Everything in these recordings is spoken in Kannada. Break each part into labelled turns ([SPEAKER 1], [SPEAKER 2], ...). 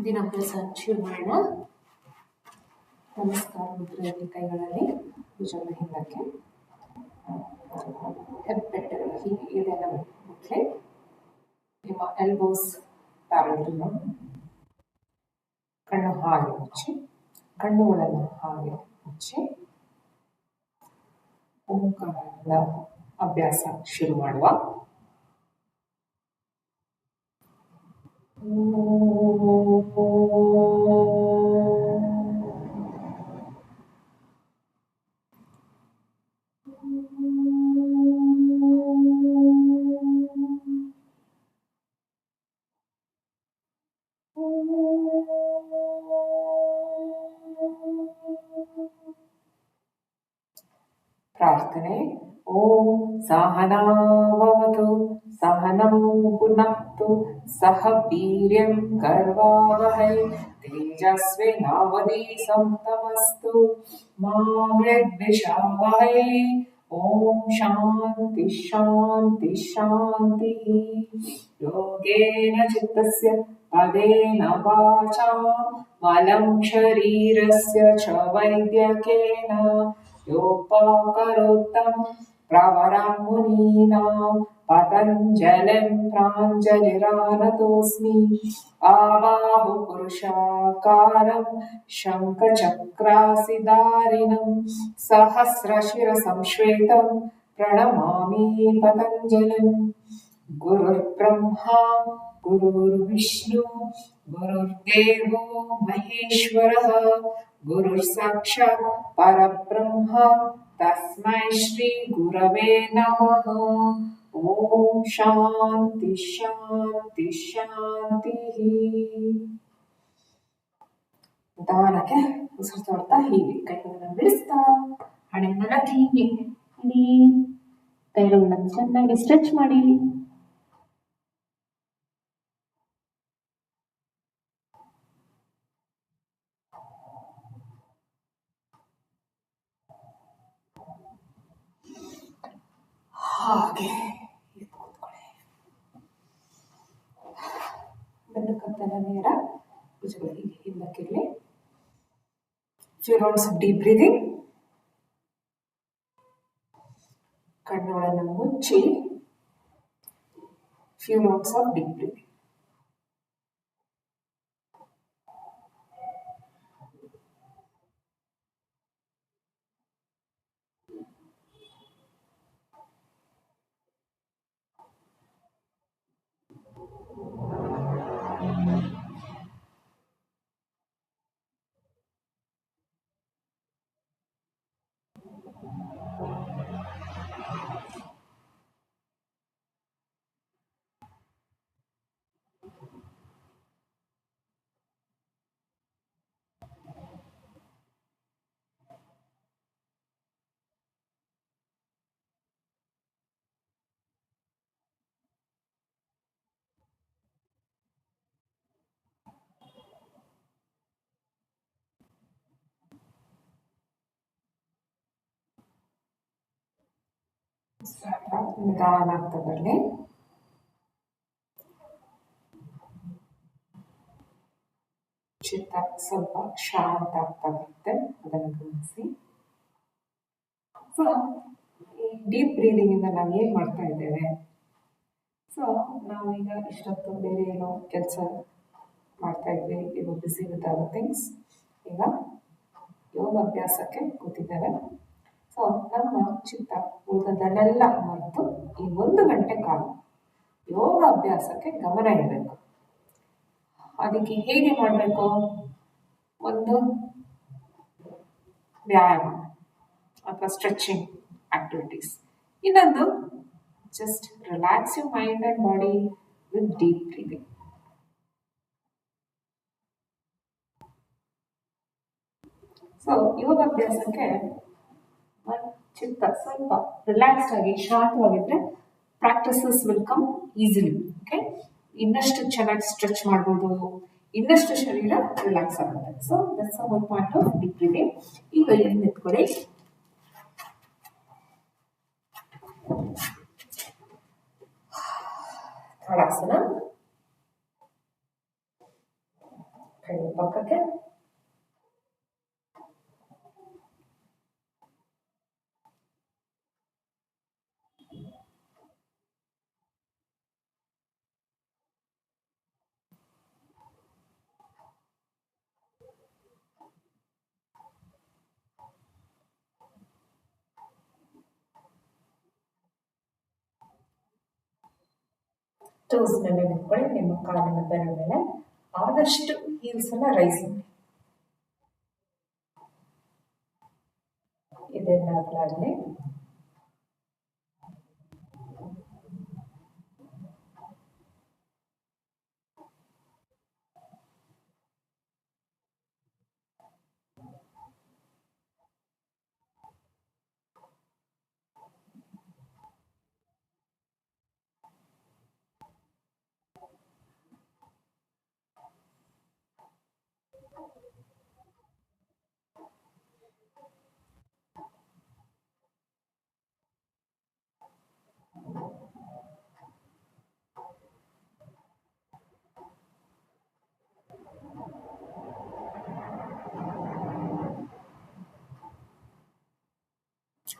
[SPEAKER 1] ದಿನಾಭ್ಯಾಸ ಶುರು ಮಾಡೋಣ. ನಮಸ್ಕಾರ ಮುದ್ರೆಯಲ್ಲಿ ಕೈಗಳಲ್ಲಿ ಭುಜಗಳ ಹಿಂದಕ್ಕೆ ಹೆಬ್ಬೆಟ್ಟಗಳು ಹೀಗೆ ಇದೆಲ್ಲ ಮುಟ್ಲೆ ನಿಮ್ಮ ಎಲ್ಬೋಸ್ ಪ್ಯಾರಲ್. ಕಣ್ಣು ಹಾಗೆ ಮುಚ್ಚಿ, ಕಣ್ಣುಗಳನ್ನು ಹಾಗೆ ಮುಚ್ಚಿ ಓಂಕಾರದ ಅಭ್ಯಾಸ ಶುರು ಮಾಡುವ. ಪ್ರಾರ್ಥನೆ. ಓಂ ಸಹನಾವವತು ಸಹನೌ ಪುನಕ್ತು ಸಹ ವೀರ್ಯಂ ಕರ್ವಾವಹೈ ತೇಜಸ್ವಿನಾವಧೀತಮಸ್ತು ಮಾ ವಿದ್ವಿಷಾವಹೈ. ಓಂ ಶಾಂತಿ ಶಾಂತಿ ಶಾಂತಿ. ಯೋಗೇನ ಚಿತ್ತಸ್ಯ ಪದೇನ ವಾಚಾ ಮಲಂ ಶರೀರಸ್ಯ ಚ ವೈದ್ಯಕೇನ ಯೋಪಾಕರೋತ್ತಂ ಪ್ರವರಂ ಮುನೀನಾಂ ಪತಂಜಲಿಂ ಪ್ರಾಂಜಲಿರಾನತೋಸ್ಮಿ. ಆವಾಹು ಪುರುಷಾಕಾರಂ ಶಂಖಚಕ್ರಾಸಿಧಾರಿಣಂ ಸಹಸ್ರಶಿರ ಸಂಶ್ವೇತಂ ಪ್ರಣಮಾಮಿ ಪತಂಜಲಿಂ. ಗುರುರ್ಬ್ರಹ್ಮಾ ಗುರುರ್ವಿಷ್ಣು ಗುರುರ್ದೇವೋ ಮಹೇಶ್ವರಃ ಗುರುರ್ ಸಾಕ್ಷಾತ್ ಪರಬ್ರಹ್ಮ ತಸ್ಮೈ ಶ್ರೀ ಗುರವೇ ನಮಃ. ಓಂ ಶಾಂತಿ ಶಾಂತಿ ಶಾಂತಿ. ನಿಧಾನಕ್ಕೆ ಉಸಿರು ತೊಡ್ತಾ ಹೀಗೆ ಕೈಗಳನ್ನು ಬಿಡಿಸ್ತಾ ಹಣೆಯನ್ನು ಹೀಗೆ ಇಡಿ. ಕೈಗಳನ್ನು ಚೆನ್ನಾಗಿ ಸ್ಟ್ರೆಚ್ ಮಾಡಿ. ಹಾಗೆ ಕೂತ್ಕೊಳ್ಳಿ. ಬೆನ್ನು ಕತ್ತಲ ನೇರ, ಭುಜಗಳು ಹೀಗೆ ಹಿಂದಕ್ಕಿರಲಿ. Few rounds of deep breathing. ಕಣ್ಣುಗಳನ್ನು ಮುಚ್ಚಿ few rounds of deep breathing. ನಿಧಾನ ಆಗ್ತಾ ಬರಲಿ. ಚಿತ್ತ ಸ್ವಲ್ಪ ಶಾಂತ ಆಗ್ತಾ ಬರುತ್ತೆ, ಅದನ್ನು ಗಮನಿಸಿ. ಸೊ ಈ ಡೀಪ್ ಬ್ರೀದಿಂಗ್ ಇಂದ ನಾವು ಏನು ಮಾಡ್ತಾ ಇದ್ದೇವೆ? ಸೊ ನಾವೀಗ ಇಷ್ಟೊತ್ತು ಬೇರೆ ಏನೋ ಕೆಲಸ ಮಾಡ್ತಾ ಇದ್ವಿ, ಈಗ ಬಿಸಿ ವಿತ್ ಅದರ್ ಥಿಂಗ್ಸ್. ಈಗ ಯೋಗ ಅಭ್ಯಾಸಕ್ಕೆ ಕೂತಿದ್ದೇವೆ. ಸೊ ನಮ್ಮ ಚಿತ್ತ ಉಳಿದದನ್ನೆಲ್ಲ ಮರೆತು ಈ 1 ಗಂಟೆ ಕಾಲ ಯೋಗ ಅಭ್ಯಾಸಕ್ಕೆ ಗಮನ ಇಡಬೇಕು. ಅದಕ್ಕೆ ಹೇಗೆ ಮಾಡಬೇಕು? ಒಂದು ವ್ಯಾಯಾಮ ಅಥವಾ ಸ್ಟ್ರೆಚಿಂಗ್ ಆಕ್ಟಿವಿಟೀಸ್. ಇನ್ನೊಂದು just relax your mind and body with deep breathing. So ಯೋಗಾಭ್ಯಾಸಕ್ಕೆ ಚಿತ್ತ ಸ್ವಲ್ಪ ರಿಲ್ಯಾಕ್ಸ್ಡ್ ಆಗಿ ಶಾಂತವಾಗಿದ್ರೆ practices will come easily. Okay, ಇನ್ನಷ್ಟು ಚೆನ್ನಾಗಿ ಸ್ಟ್ರೆಚ್ ಮಾಡ್ಬೋದು, ಇನ್ನಷ್ಟು ಶರೀರ ರಿಲ್ಯಾಕ್ಸ್ ಆಗುತ್ತೆ. So that's the whole point of deep breathing. ಈಗ ಎದ್ದು ನಿಂತ್ಕೊಳ್ಳಿ. ತಾಡಾಸನ. ಪಕ್ಕಕ್ಕೆ. ಟೋಸ್ ಮೇಲೆ ನಿಂತ್ಕೊಳ್ಳಿ, ನಿಮ್ಮ ಕಾಲಿನ ಬೆರಳ ಮೇಲೆ ಆದಷ್ಟು ಹೀಲ್ಸ್ ಅನ್ನ ರೈಸ್ ಮಾಡಿ. ಇದೆಲ್ಲಾಗಲಿ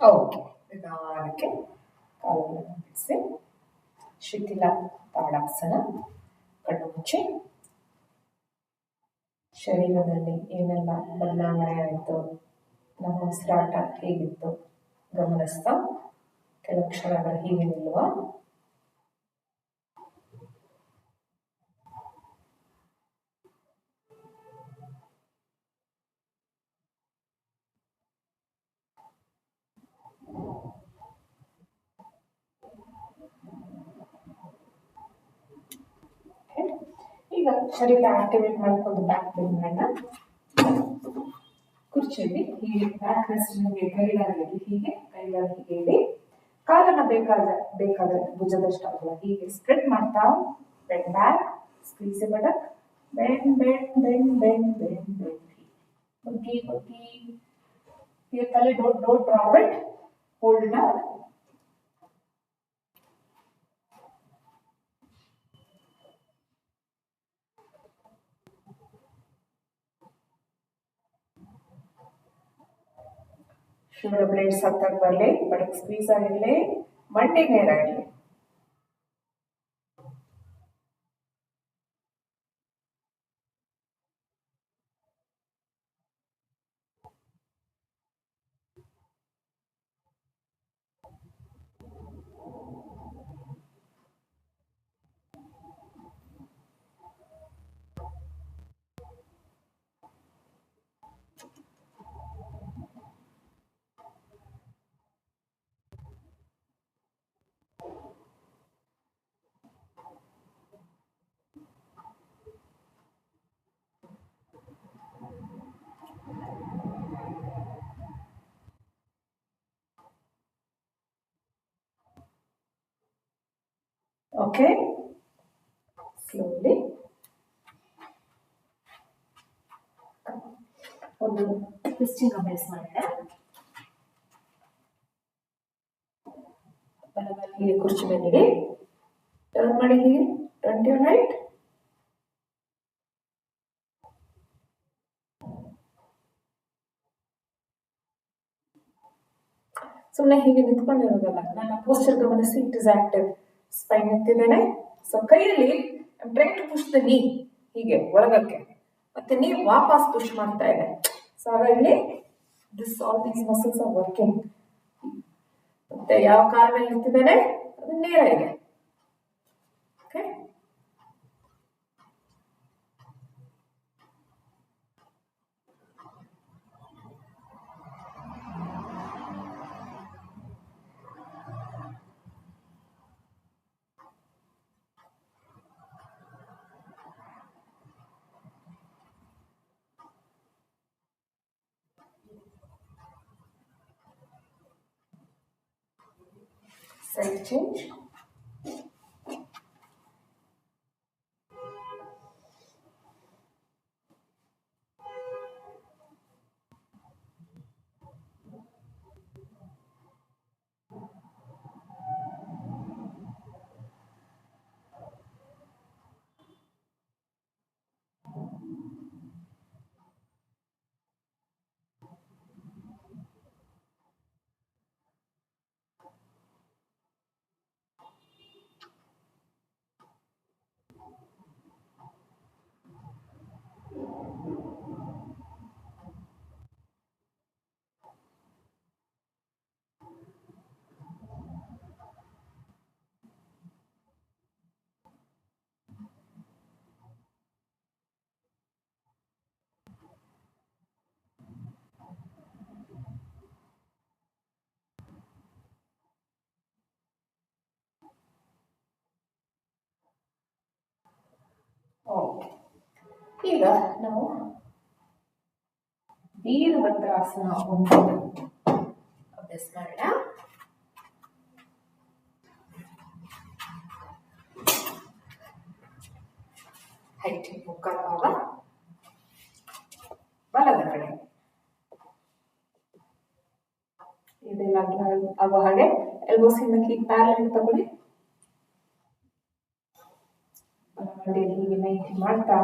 [SPEAKER 1] ಓಕೆ. ನಿಧಾನಕ್ಕೆ ಕಾಲುಗಳನ್ನು ಬಿಡಿಸಿ ಶಿಥಿಲ ತಾಡಾಸನ. ಕಣ್ಣು ಮುಚ್ಚಿ. ಶರೀರದಲ್ಲಿ ಏನೆಲ್ಲ ಬದಲಾವಣೆ ಆಯಿತು, ನಮ್ಮ ಉಸಿರಾಟ ಹೇಗಿತ್ತು ಗಮನಿಸ್ತಾ ಕೆಲವು ಕ್ಷಣಗಳು ಹೀಗೆ ನಿಲ್ಲುವ. ಈಗ ಶರೀರ ಆಕ್ಟಿವೇಟ್ ಮಾಡ್ಕೊಂಡು ಬ್ಯಾಕ್ ಪೇನ್ ಮಾಡೋಣ. ಕುರ್ಚಿಯಲ್ಲಿ ಹೀಗೆ ಬ್ಯಾಕ್ ರೆಸ್ಟ್ ನಿಮಗೆ ಗೈಡ್ ಆಗಿರಲಿ. ಹೀಗೆ ಕೈಗಳನ್ನು ಹೀಗೆ ಇಡಿ. ಕಾಲನ್ನ ಬೇಕಾದ್ರೆ ಭುಜದಷ್ಟು ಅಗಲ ಹೀಗೆ ಸ್ಪ್ರೆಡ್ ಮಾಡ್ತಾ bend back, squeeze buttock, bend bend bend bend bend bend. ಬಗ್ಗಿ ಬಗ್ಗಿ. ಈಗ ತಲೆ don't drop it, hold it up. Shoulder blades ಹತ್ತಾಗಿ ಬರಲಿ, ಬಟಕ್ ಸ್ಕ್ವೀಸ್ ಆಗಿರಲಿ, ಮಂಡಿ ನೇರಾಗಲಿ. ಓಕೆ, ಸ್ಲೋಲಿ ಒಂದು ಟ್ವಿಸ್ಟಿಂಗ್ ಅಭ್ಯಾಸ ಮಾಡಿದೆ. ಬಲಗಾಲ ಹೀಗೆ ಕುರ್ಚಿ ಮೇಲೆ ಟರ್ನ್ ಮಾಡಿ, ಹೀಗೆ ಟರ್ನ್ ಟು ರೈಟ್. ಸುಮ್ಮನೆ ಹೀಗೆ ನಿಂತ್ಕೊಂಡಿರೋದಲ್ಲ, ನನ್ನ ಪೋಸ್ಚರ್ ಗಮನಿಸಿ. It is active. ಸ್ಪೈನ್ ಎತ್ತಿದ್ದೇನೆ. ಸೊ ಕೈಯಲ್ಲಿ try to push the knee ಹೀಗೆ ಒಳಗಕ್ಕೆ, ಮತ್ತೆ ನೀ ವಾಪಸ್ ಪುಷ್ ಮಾಡ್ತಾ ಇದೆ. ಸೊ ಹಾಗಾಗಿ all these muscles are working. ಮತ್ತೆ ಯಾವ ಕಾಲ ಮೇಲೆ ನಿಂತಿದ್ದೇನೆ ಅದು ನೇರ ಇದೆ. Okay, side change. ಓಕೆ, ಈಗ ನಾವು ವೀರಭದ್ರಾಸನ ಒಂದು ಅಭ್ಯಾಸ ಮಾಡೋಣ. ಹೈಟ್ ಮುಕ್ಕಾಲು ಭಾಗ ಬಲದ ಕಡೆ ಇದೆಲ್ಲ ಆಗೋ ಹಾಗೆ ಎಲ್ಬೋಸ್ ಹಿಂದಕ್ಕೆ ಪ್ಯಾರಲ್ ತಗೊಳ್ಳಿ. ಹೀಗೆ ನೈಟಿ ಮಾಡ್ತಾ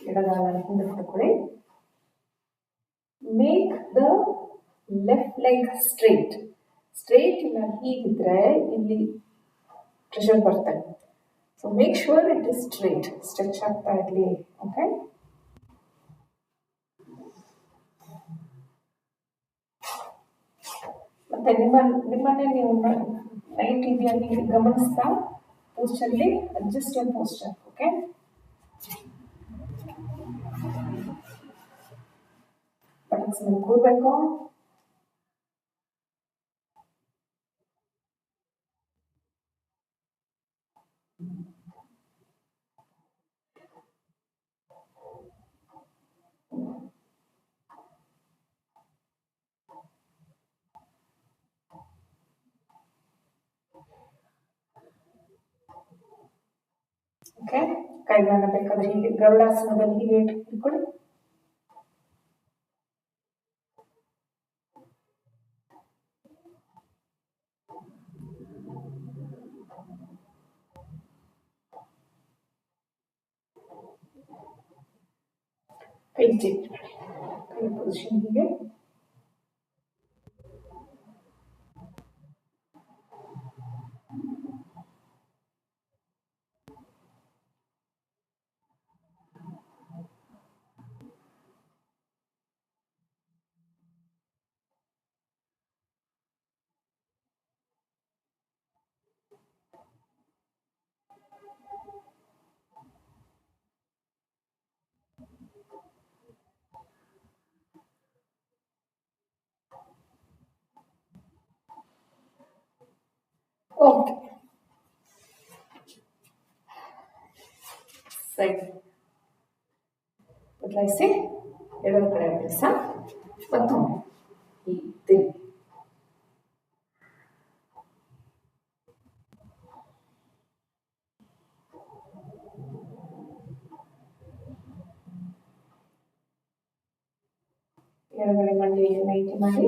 [SPEAKER 1] ಎಡಗಾಲ ಹಿಂದಕ್ಕೆ ತಗೊಳ್ಳಿ. Make the left leg straight. Straight ಇಲ್ಲ ಹೀಗಿದ್ರೆ ಇಲ್ಲಿ ಪ್ರೆಷರ್ ಬರ್ತದೆ. So make sure it is straight, stretch ಆಗ್ತಾ ಇರಲಿ. ಓಕೆ, ಮತ್ತೆ ನಿಮ್ಮನ್ನೇ ನೀವು ನೈಟ್ ಇದೆಯಾ ಗಮನಿಸ್ತಾ ಪೋಸ್ಟರ್ಲಿ ಅಡ್ಜಸ್ಟ್ ಯುವರ್ ಪೋಸ್ಟರ್. ಓಕೆ, ಬಟನ್ಸ್ ಮೇಲೆ ಕೂರ್ಬೇಕು. ಓಕೆ, ಕೈಗಳನ್ನ ಬೇಕಾದ್ರೆ ಹೀಗೆ ಗರುಡಾಸನದಲ್ಲಿ ಹೀಗೆ ಇಟ್ಕೊಳ್ಳಿ. ಕೈ ಚೇಂಜ್ ಮಾಡಿ, ಕೈ ಪೊಸಿಷನ್ ಹೀಗೆ. ಓಕೆ, ಸೈಡ್ ಬದಲಾಯಿಸಿ ಎಡದ ಕಡೆ ಅಭ್ಯಾಸ. ಮತ್ತೊಮ್ಮೆ ಈ ತಿರುಗಿ ಎಡಗಡೆ ಮಂಡಿಯಲ್ಲಿ ನೈಟಿ ಮಾಡಿ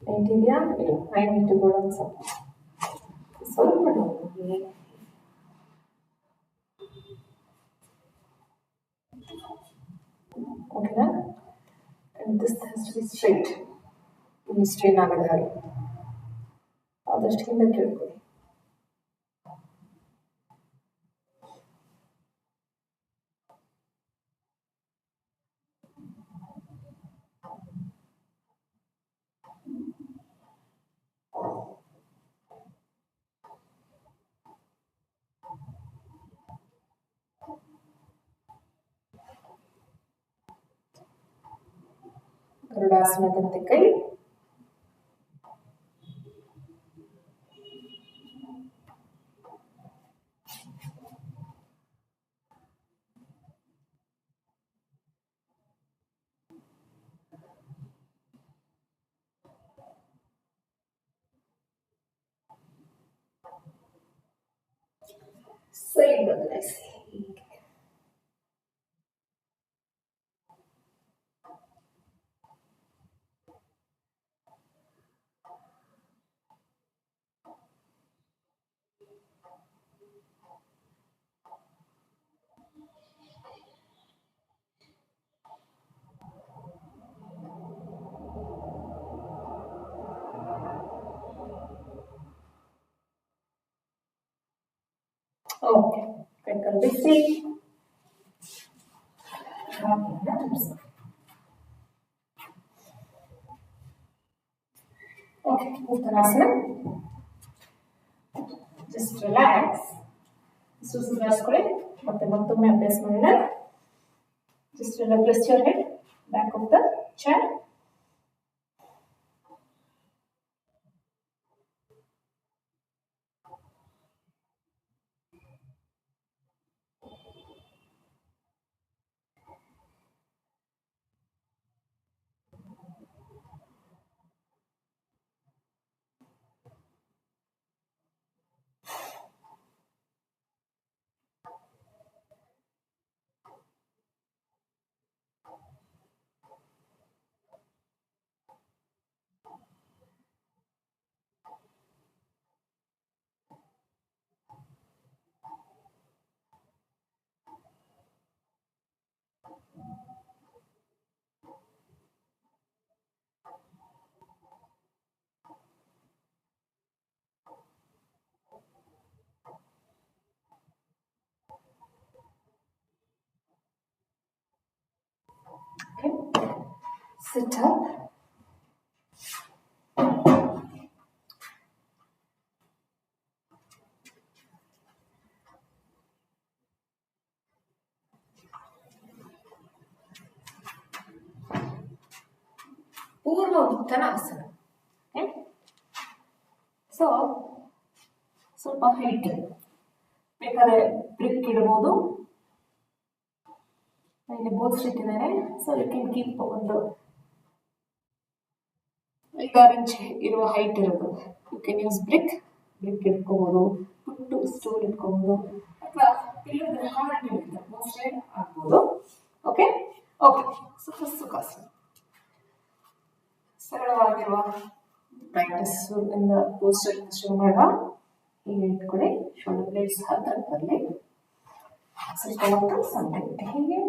[SPEAKER 1] ನೈಟ್ ಇದೆಯಾ ಇಲ್ಲ ನೈನ್ ಇಟ್ಟುಕೊಳ್ಳೋ ಸ್ವಲ್ಪ ನೋಡಿ. ಓಕೆನಾ? And this has to be straight. ಇಲ್ಲಿ ಸ್ಟ್ರೈನ್ ಆಗದ ಹಾಗೆ ಆದಷ್ಟು ಹಿಂದೆ ಕೇಳ್ಕೊಳ್ಳಿ. ಗರುಡಾಸನದಂತೆ ಕೈ, ಸೈಡ್ ಬದಲಾಯಿಸಿ. ಓಕೆ, ಕೈಕಾಲು ಬಿಸಿ. ಓಕೆ, ಉತ್ತರಾಸನ. ಜಸ್ಟ್ ರಿಲ್ಯಾಕ್ಸ್, ಸುಧಾರಿಸ್ಕೊಳ್ಳಿ. ಮತ್ತೆ ಮತ್ತೊಮ್ಮೆ ಅಭ್ಯಾಸ ಮಾಡೋಣ. Just rest your head back of the chair. Sit up. ಪೂರ್ವ ಉತ್ತನಾಸನ. ಸೊ ಸ್ವಲ್ಪ ಹೈಟ್ ಬೇಕಾದ್ರೆ ಬ್ರಿಕ್ ಇಡ್ಬೋದು. ಇಲ್ಲಿ ಬೋಲ್ಸ್ ಇಟ್ಟಿದ್ದಾರೆ. ಸೊ ಯು ಕ್ಯಾನ್ ಕೀಪ್ ಒಂದು 5-6 ಇಂಚ್ ಇರುವ ಹೈಟ್ ಇರೋದು. ಯು ಕ್ಯಾನ್ ಯೂಸ್ ಬ್ರಿಕ್ ಇಟ್ಕೋಬಹುದು, ಪುಟ್ಟು ಸ್ಟೂಲ್ ಇಟ್ಕೋಬಹುದು, ಅಥವಾ ಇಲ್ಲದ್ರೆ ಹಾರ್ಟ್ ಇರುತ್ತೆ ಮೋಸ್ಟ್ಲಿ ಆಗ್ಬೋದು. Okay okay. ಸುಖಾಸನ ಸರಳವಾಗಿರುವ ಪ್ರಾಕ್ಟೀಸ್ ಇಂದ ಪೋಸ್ಟರ್ ಶುರು ಮಾಡುವ. ಹೀಗೆ ಇಟ್ಕೊಳ್ಳಿ, ಶೋಲ್ಡರ್ ಬ್ಲೇಡ್ಸ್ ಹತ್ರ ಬರಲಿ. ಸ್ವಲ್ಪ ಹೊತ್ತು ಸಂತೆ ಹೀಗೆ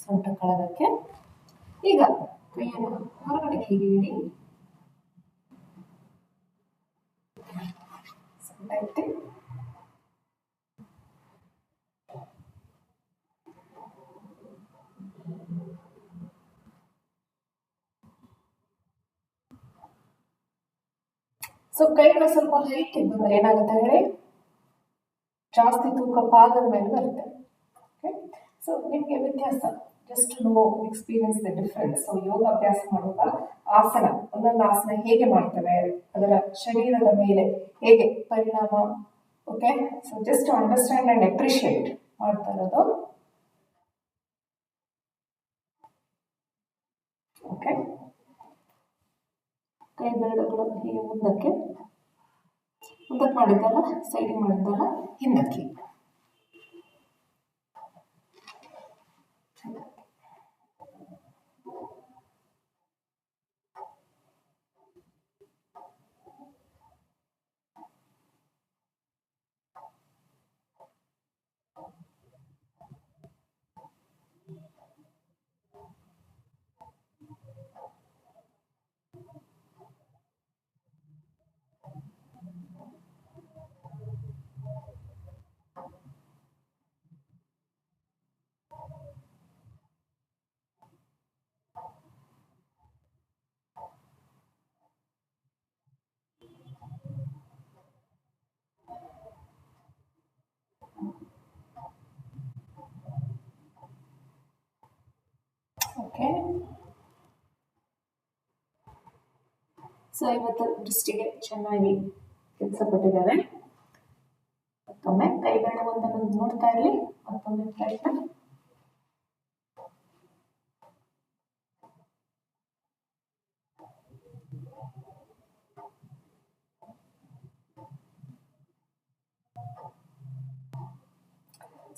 [SPEAKER 1] ಸೊಂಟ ಕಳಗಕ್ಕೆ. ಈಗ ಕೈಯನ್ನು ಹೊರಗಡೆ ಹೀಗೆ ಇಡಿ, ಸೊಂಟ ಇಟ್ಟು ಸೊ ಕೈಗಳು ಸ್ವಲ್ಪ ಹೈಟ್ ಇದ್ದರೆ ಏನಾಗುತ್ತೆ ಹೇಳಿ, ಜಾಸ್ತಿ ತೂಕ ಪಾದದ ಮೇಲೆ ಬರುತ್ತೆ. ಸೊ ನಿಮಗೆ ವ್ಯತ್ಯಾಸ just know experience the difference. So ಯೋಗ ಅಭ್ಯಾಸ ಮಾಡುವಾಗ ಆಸನ, ಒಂದೊಂದು ಆಸನ ಹೇಗೆ ಮಾಡ್ತೇವೆ, ಅದರ ಶರೀರದ ಮೇಲೆ ಹೇಗೆ ಪರಿಣಾಮ. Okay, so just understand and appreciate ಮಾಡ್ತಾ ಇರೋದು. ಓಕೆ, ಕೈ ಬೆರಳುಗಳು ಹೀಗೆ ಮುಂದಕ್ಕೆ ಮಾಡಿದ್ದಲ್ಲ, ಸೈಡಿಗೆ ಮಾಡಿದ್ದಲ್ಲ, ಹಿಂದಕ್ಕೆ. ಓಕೆ, ಸೊ ಇವತ್ತು ದೃಷ್ಟಿಗೆ ಚೆನ್ನಾಗಿ ಕೆಲಸ ಕೊಟ್ಟಿದ್ದಾರೆ. ಮತ್ತೊಮ್ಮೆ ಕೈಗಳು ಒಂದನ್ನು ನೋಡ್ತಾ ಇರಲಿ. ಮತ್ತೊಮ್ಮೆ ಪ್ರಯತ್ನ.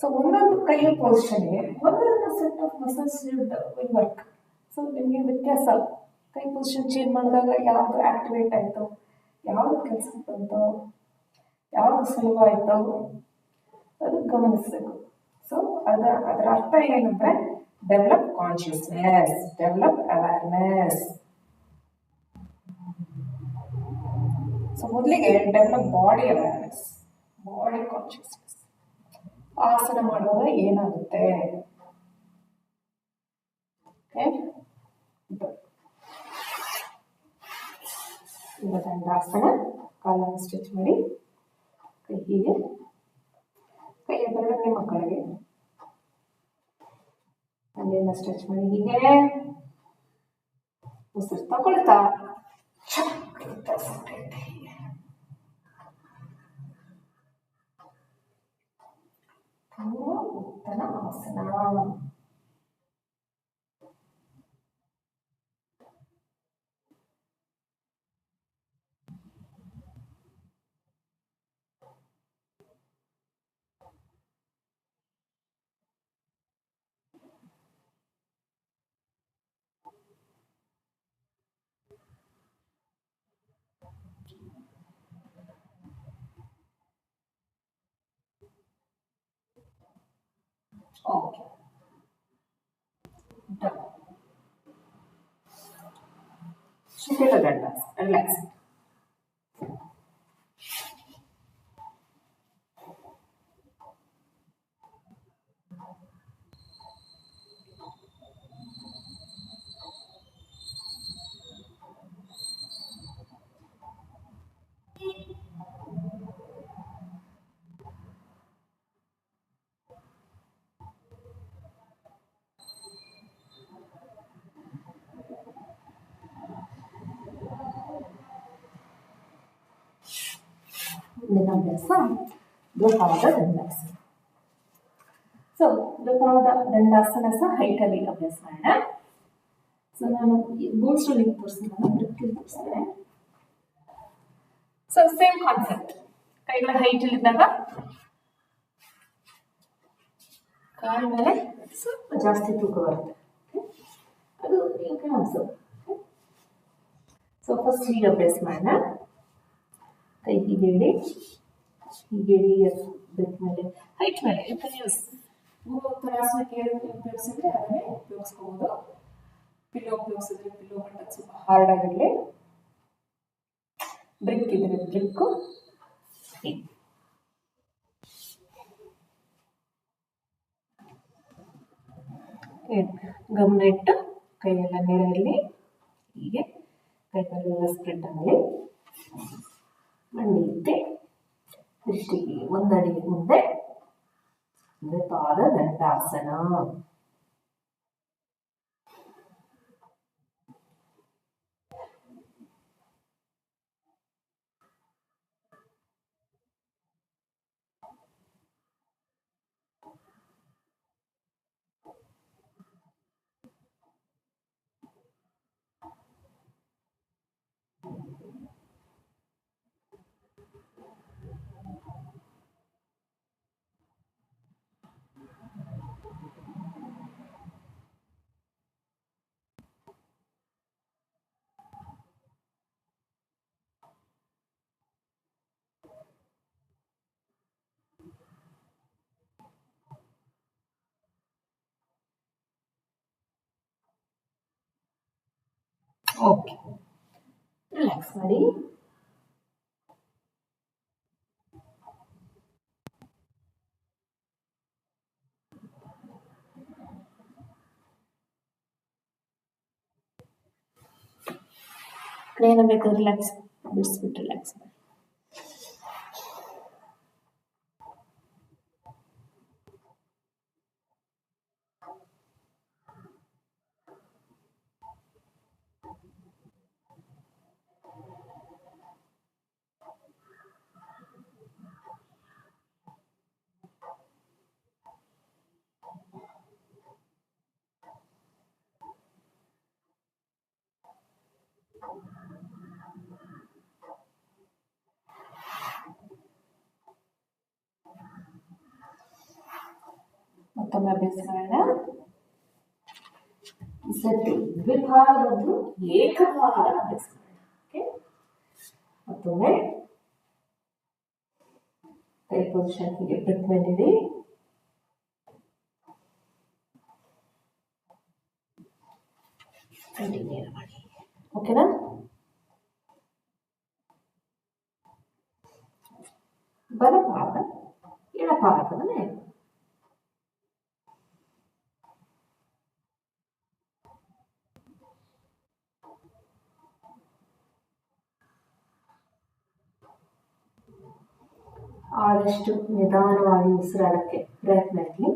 [SPEAKER 1] ಸೊ ಒಂದೊಂದು ಕೈಯ ಪೊಸಿಷನ್ಗೆ ಒಂದೊಂದು set of muscles will work. So ನಿಮಗೆ ವ್ಯತ್ಯಾಸ, ಕೈ ಪೊಸಿಷನ್ ಚೇಂಜ್ ಮಾಡಿದಾಗ ಯಾವುದು ಆಕ್ಟಿವೇಟ್ ಆಯಿತು, ಯಾವುದು ಕೆಲಸ ಬಂತು, ಯಾವುದು ಸುಲಭ ಆಯಿತು, ಅದು ಗಮನಿಸಬೇಕು. ಸೊ ಅದರ ಅರ್ಥ ಏನಂದ್ರೆ develop consciousness, develop awareness. So ಮೊದಲಿಗೆ develop body awareness, body consciousness. ಆಸನ ಮಾಡುವಾಗ ಏನಾಗುತ್ತೆ. ದಂಡಾಸನ, ಕಾಲನ್ನು ಸ್ಟ್ರೆಚ್ ಮಾಡಿ, ಕೈ ಹೀಗೆ, ಕೈಯ ಬೆರಳು ನಿಮ್ಮ ಕಡೆಗೆ, ಅಲ್ಲೆಲ್ಲ ಸ್ಟ್ರೆಚ್ ಮಾಡಿ ಹೀಗೆ ಉಸಿರು ತಗೊಳ್ತಾ ಪೂರ್ವ ಉತ್ತನಾಸನ. Okay, ಶಿಥಿಲದಂಡ relax. ಮುಂದಿನ ಅಭ್ಯಾಸ ದ್ವಿಪಾದ ದಂಡಾಸನ. ಸೊ ದ್ವಿಪಾದ ದಂಡಾಸನ ಸಹ ಹೈಟಲ್ಲಿ ಅಭ್ಯಾಸ ಮಾಡೋಣ. ಸೊ ನಾನು ಬೋರ್ಡ್ ಸ್ಟೋಲಿಂಗ್ ತೋರಿಸ್ತೇನೆ. So same concept. ಕೈಗಳ ಹೈಟ್ ಇದ್ದಾಗ ಕಾಲ ಮೇಲೆ ಸ್ವಲ್ಪ ಜಾಸ್ತಿ ತೂಕ ಬರುತ್ತೆ. ಅದು you can also. So first ಹೀಗೆ ಅಭ್ಯಾಸ ಮಾಡೋಣ. ಕೈ ಹೀಗೆ ಇಡಿ, ಹೀಗೆ ಇಡಿ, ಬೆಟ್ ಮೇಲೆ, ಹೈಟ್ ಮೇಲೆ. ಯು ಕ್ಯಾನ್ ಯೂಸ್ ತರಾಸಕ್ಕೆ ಉಪಯೋಗಿಸಿದ್ರೆ ಅದನ್ನೇ ಉಪಯೋಗಿಸ್ಕೋಬಹುದು. ಪಿಲ್ಲೋ ಉಪಯೋಗಿಸಿದ್ರೆ ಪಿಲ್ಲೋ ಬಟ್ ಸ್ವಲ್ಪ ಹಾರ್ಡ್ ಆಗಿರಲಿ. ಬ್ರಿಕ್ ಇದ್ರೆ ಬ್ರಿಕ್ಕು. ಗಮನ ಇಟ್ಟು ಕೈಯೆಲ್ಲ ನೇರಲ್ಲಿ ಹೀಗೆ ಕೈಗಳೆಲ್ಲ ಸ್ಪ್ರೆಡ್ ಆಗಲಿ. ಮಂಡಿ ಇಟ್ಟೆ ದೃಷ್ಟಿಗೆ ಒಂದಡಿ ಮುಂದೆ ದ್ವಿಪಾದ ದಂಡಾಸನ. ಓಕೆ, ರಿಲ್ಯಾಕ್ಸ್ ಮಾಡಿ. ಏನು ಬೇಕಾದ್ರೆ ರಿಲ್ಯಾಕ್ಸ್ ಬಿಡಿಸ್ಬಿಟ್ಟು ರಿಲ್ಯಾಕ್ಸ್ ಮಾಡಿ. ಮತ್ತೊಮ್ಮೆ ಅಭ್ಯಾಸ ಮಾಡೋಣ. ಸರಿ, ದ್ವಿಪಾದ ಮತ್ತು ಏಕಪಾದ ಅಭ್ಯಾಸ ಮಾಡೋಣ. ಓಕೆ, ಮತ್ತೊಮ್ಮೆ ಕೈ ಪೊಸಿಷನ್ ಹೀಗೆ ಬ್ರಿಕ್ ಮೇಲಿಡಿ. ಕಂಟಿನ್ಯೂ ಮಾಡಿ. ಓಕೆನಾ? ಬಲಪಾದ ಎಡಪಾದದ ಮೇಲೆ. ಆದಷ್ಟು ನಿಧಾನವಾಗಿ ಉಸಿರಾಡಕ್ಕೆ ಪ್ರಯತ್ನ ಇರಲಿ.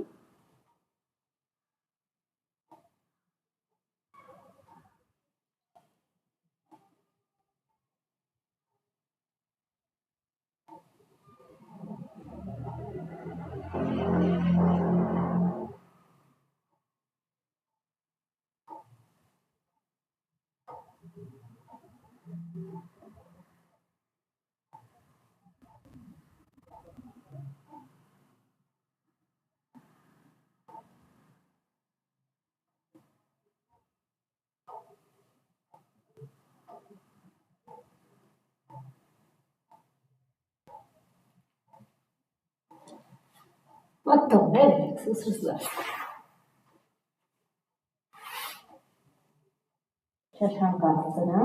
[SPEAKER 1] ಮತ್ತೊಮ್ಮೆ relax. this is the Shashankasana.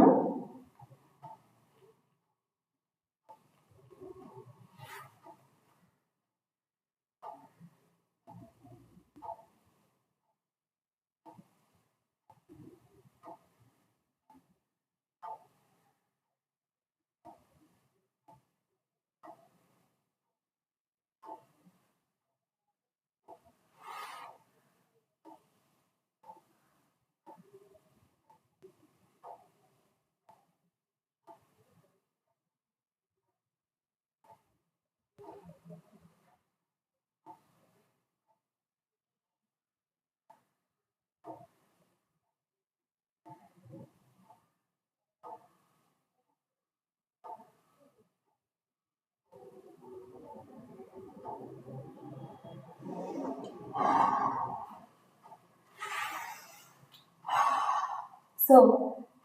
[SPEAKER 1] So,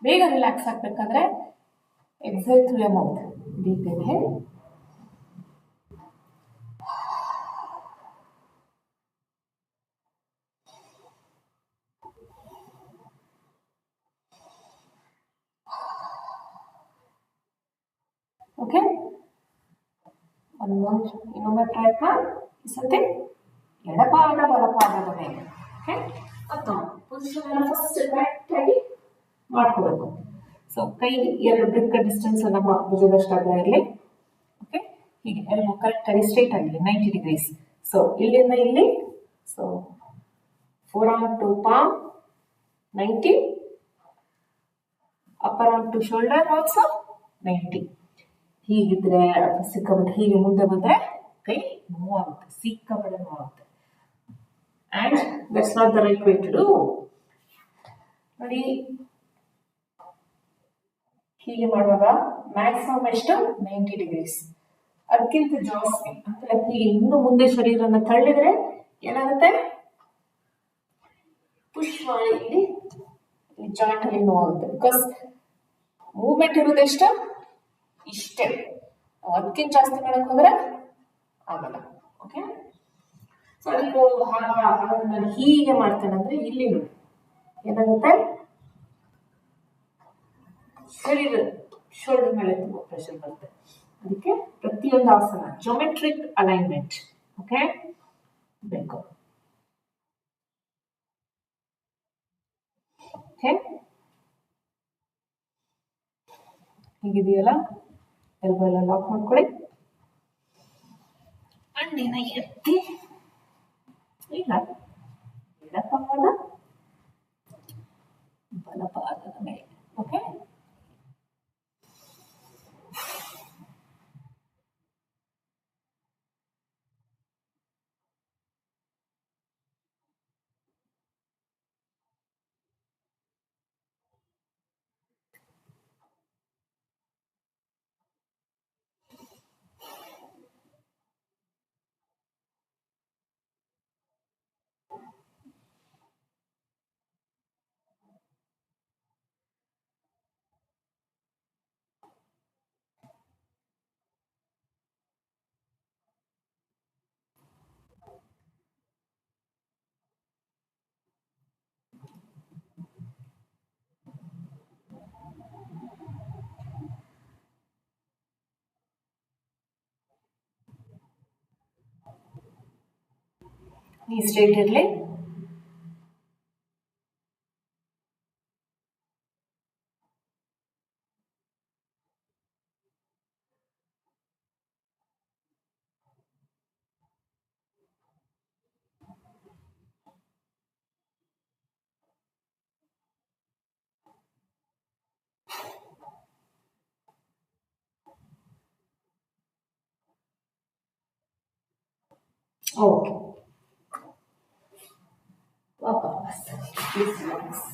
[SPEAKER 1] ಬೇಗ ರಿಲ್ಯಾಕ್ಸ್ ಆಗಬೇಕಾದ್ರೆ exhale through your mouth. Deep inhale. Okay? ಇನ್ನೊಮ್ಮೆ ಪ್ರಯತ್ನ ಈ ಸತಿ ಎಡಪಾದ ಬಲಪಾದದ ಮೇಲೆ. ಓಕೆ? ಅಥವಾ ಪೊಸಿಷನ್ ಫಸ್ಟ್ ಕರೆಕ್ಟಾಗಿ ಮಾಡ್ಕೋಬೇಕು. ಸೊ ಕೈ ಎರಡು ಬ್ರಿಕ್ ಡಿಸ್ಟೆನ್ಸ್ ನಮ್ಮ ಭುಜದಷ್ಟಾಗ ಇರಲಿ. ಓಕೆ, ಹೀಗೆ ಎಲ್ಲ ಕರೆಕ್ಟಾಗಿ ಸ್ಟ್ರೈಟ್ ಆಗಲಿ 90 ಡಿಗ್ರೀಸ್. ಸೊ ಇಲ್ಲಿಂದ ಇಲ್ಲಿ, so forearm to palm 90, upper arm to shoulder also 90. ಹೀಗಿದ್ರೆ ಸಿಕ್ಕಾಪಟ್ಟೆ ಹೀಗೆ ಮುಂದೆ ಬಂದರೆ ಕೈ ಮೂವ್ ಆಗುತ್ತೆ, ಸಿಕ್ಕಾಪಟ್ಟೆ ಮೂವ್ ಆಗುತ್ತೆ. And that's not the right way to do. ನೋಡಿ, ಹೀಗೆ ಮಾಡುವಾಗ ಮ್ಯಾಕ್ಸಿಮಮ್ ಎಷ್ಟು 90 ಡಿಗ್ರೀಸ್, ಅದಕ್ಕಿಂತ ಜಾಸ್ತಿ ಅಂದ್ರೆ ಹೀಗೆ ಇನ್ನು ಮುಂದೆ ಶರೀರನ ತಳ್ಳಿದ್ರೆ ಏನಾಗುತ್ತೆ, ಪುಷ್ ಮಾಡಿ ಇಲ್ಲಿ ಜಾಯಿಂಟ್ ಅಲ್ಲಿ ನೋವಾಗುತ್ತೆ. ಬಿಕಾಸ್ ಮೂವ್ಮೆಂಟ್ ಇರೋದೆಷ್ಟು ಇಷ್ಟೇ, ಅದಕ್ಕಿಂತ ಜಾಸ್ತಿ ಮಾಡಕ್ ಹೋದ್ರೆ ಆಗಲ್ಲ. ಓಕೆ, ಸೊ ಅದಕ್ಕೆ ನಾನು ಹೀಗೆ ಮಾಡ್ತೇನೆ ಅಂದ್ರೆ ಇಲ್ಲಿ ನೋಡಿ ಏನಾಗುತ್ತೆ, ಶರೀರ ಶೋಲ್ಡರ್ ಮೇಲೆ ತುಂಬ ಪ್ರೆಷರ್ ಬರುತ್ತೆ. ಅದಕ್ಕೆ ಪ್ರತಿಯೊಂದು ಆಸನ ಜೋಮೆಟ್ರಿಕ್ ಅಲೈನ್ಮೆಂಟ್ ಓಕೆ ಬೇಕು. ಓಕೆ, ಹೀಗಿದೆಯಲ್ಲ, ಎಲ್ಬೋ ಎಲ್ಲ ಲಾಕ್ ಮಾಡ್ಕೊಳ್ಳಿ. ಅಂಡಿನ ಎತ್ತಿ ಈಗ ಎಡಪಾದ ಬಲಪಾದದ ಮೇಲೆ. ಓಕೆ, ನೀ ಸ್ಟ್ರೇಟ್ ಇರಲಿ. ಓಕೆ, ವಾಪಸ್ please relax.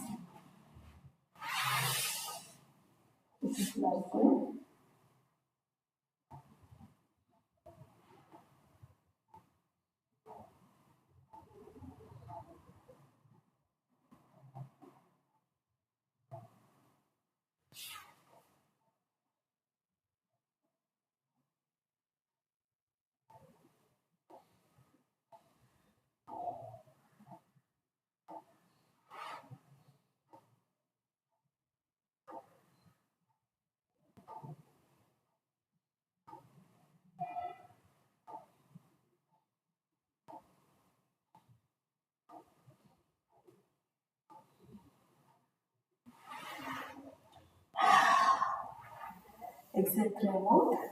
[SPEAKER 1] Exhale through your mouth.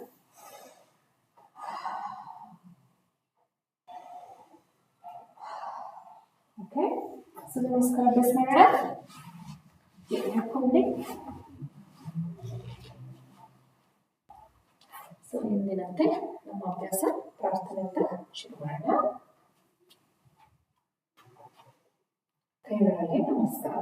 [SPEAKER 1] Okay. So ನಮಸ್ಕಾರ ಅಭ್ಯಾಸ ಮಾಡೋಣ. ಹಾಕೊಂಡಿ. ಸೊ ಇಂದಿನಂತೆ ನಮ್ಮ ಅಭ್ಯಾಸ ಪ್ರಾರ್ಥನೆ ಅಂತ ಶುರು ಮಾಡೋಣ. ಕೈಗಳಲ್ಲಿ ನಮಸ್ಕಾರ.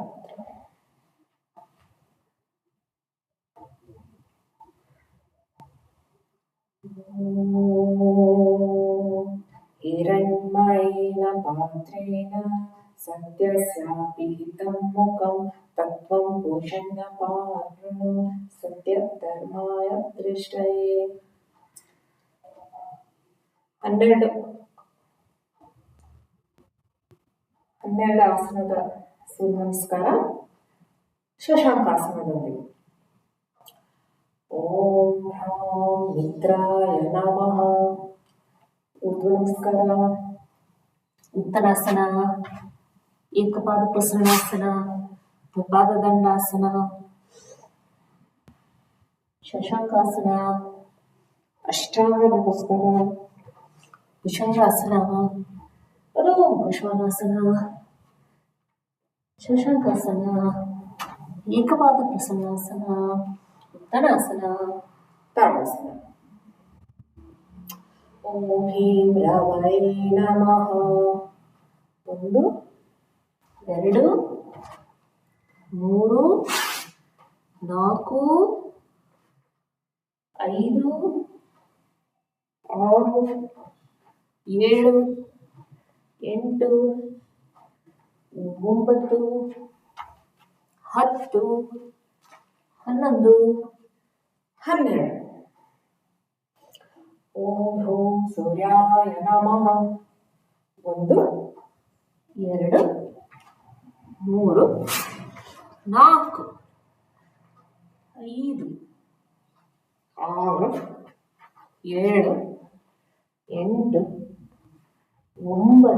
[SPEAKER 1] ಹಿರಣ್ಮಯೇನ ಪಾತ್ರೇಣ ಸತ್ಯಸ್ಯಾಪಿಹಿತಂ ಮುಖಂ ತತ್ವಂ ಪುರುಷನ್ನ ಪಾರ್ಣೋ ಸತ್ಯಧರ್ಮಾಯ ದೃಷ್ಟಯೇ. 12 ಆಸನದ ಸೂರ್ಯ ನಮಸ್ಕಾರ ಶಶಾಂಕಾಸನದೊಂದಿಗೆ. ಓಂ ಹ್ರಾಂ ಮಿತ್ರಾಯ ನಮಃ. ಊರ್ಧ್ವ ನಮಸ್ಕಾರ, ಉತ್ತರಾಸನ, ಏಕಪಾದ ಪ್ರಸರಣಾಸನ, ದ್ವಿಪಾದ ದಂಡಾಸನ, ಶಶಾಂಕಾಸನ, ಅಷ್ಟಾಂಗ ನಮಸ್ಕಾರ, ಭುಜಂಗಾಸನ, ಪಶ್ವಾನಾಸನ, ಶಶಾಂಕಾಸನ, ಏಕಪಾದ ಪ್ರಸನ್ನಾಸನ, ಉತ್ತರಾಸನ, ತಾಡಾಸನ. ಓಂ ಹೀಂ ರವೈ ನಮಃ. 1 2 3 4 5 6 7 8 9 10 11 12. ಓಂ ಹ್ರೂಂ ಸೂರ್ಯಾಯ ನಮಃ. 1 2 3 4 5 6 7 8 9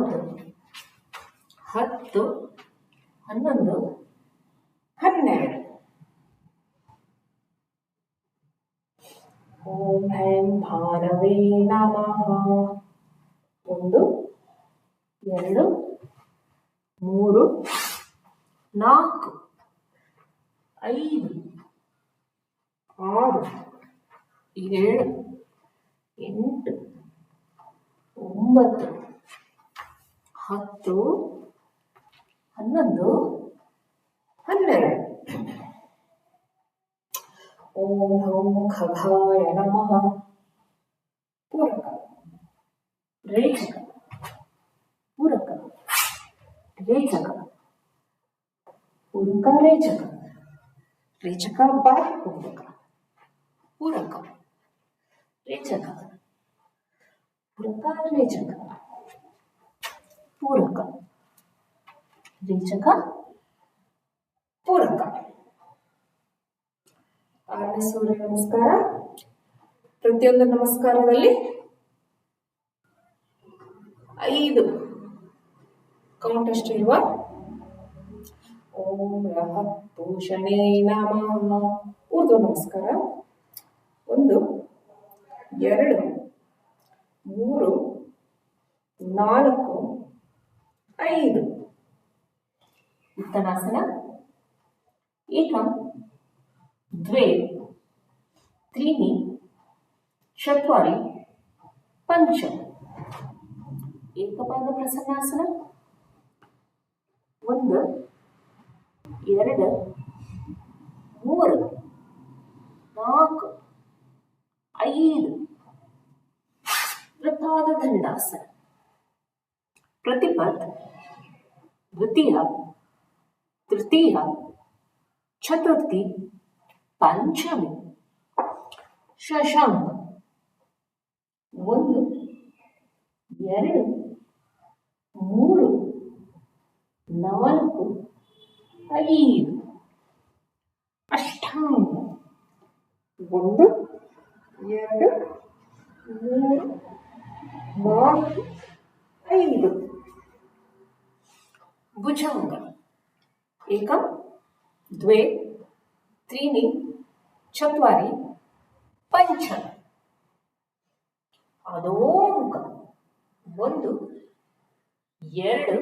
[SPEAKER 1] 10 11 12. ಓಂ ಐಂ ಭಾರವೇ ನಮಃ. 1 2 3 4 5 6 7 8 9 10 11 12. ಓಂ ಹೌಂ ಖಗಾಯ ನಮಃ. ಪೂರಕ ರೇಚಕ ಪೂರಕ ರೇಚಕ ಪೂರಕ ರೇಚಕ ರೇಚಕ ಬಾಯ್ ಪೂರಕ ಪೂರಕ ರೇಚಕ ಪೂರಕ ರೇಚಕ ಪೂರಕ ರೇಚಕ ಪೂರಕ. 6ನೇ ಸೂರ್ಯ ನಮಸ್ಕಾರ. ಪ್ರತಿಯೊಂದು ನಮಸ್ಕಾರದಲ್ಲಿ 5 ಕೌಂಟ್ ಅಷ್ಟಿರುವ. ಓಂ ರಹ ಭೂಷಣೇ ನಮಃ. ಊರ್ಧ್ವ ನಮಸ್ಕಾರ. 1 2 3 4 5. ಉತ್ತರಾಸನ. ಏಕಂ ದ್ವೇ ತ್ರೀಣಿ ಚತ್ವಾರಿ ಪಂಚ. ಏಕಪಾದ ಪ್ರಸನ್ನಾಸನ. 1 2 3 4 5. ತ್ರಿಪಾದ ದಂಡಾಸನ. प्रतिपद द्वितीय तृतीय चतुर्थी पंचमी शशांक 1 2 3 4 5 ಅಷ್ಟಾಂಗ 1 2 3 4 5 ಭುಜಂಗ ಏಕಂ ದ್ವೇ ತ್ರೀಣಿ ಚತ್ವಾರಿ ಪಂಚ. ಅದೋ ಮುಖ. 1 2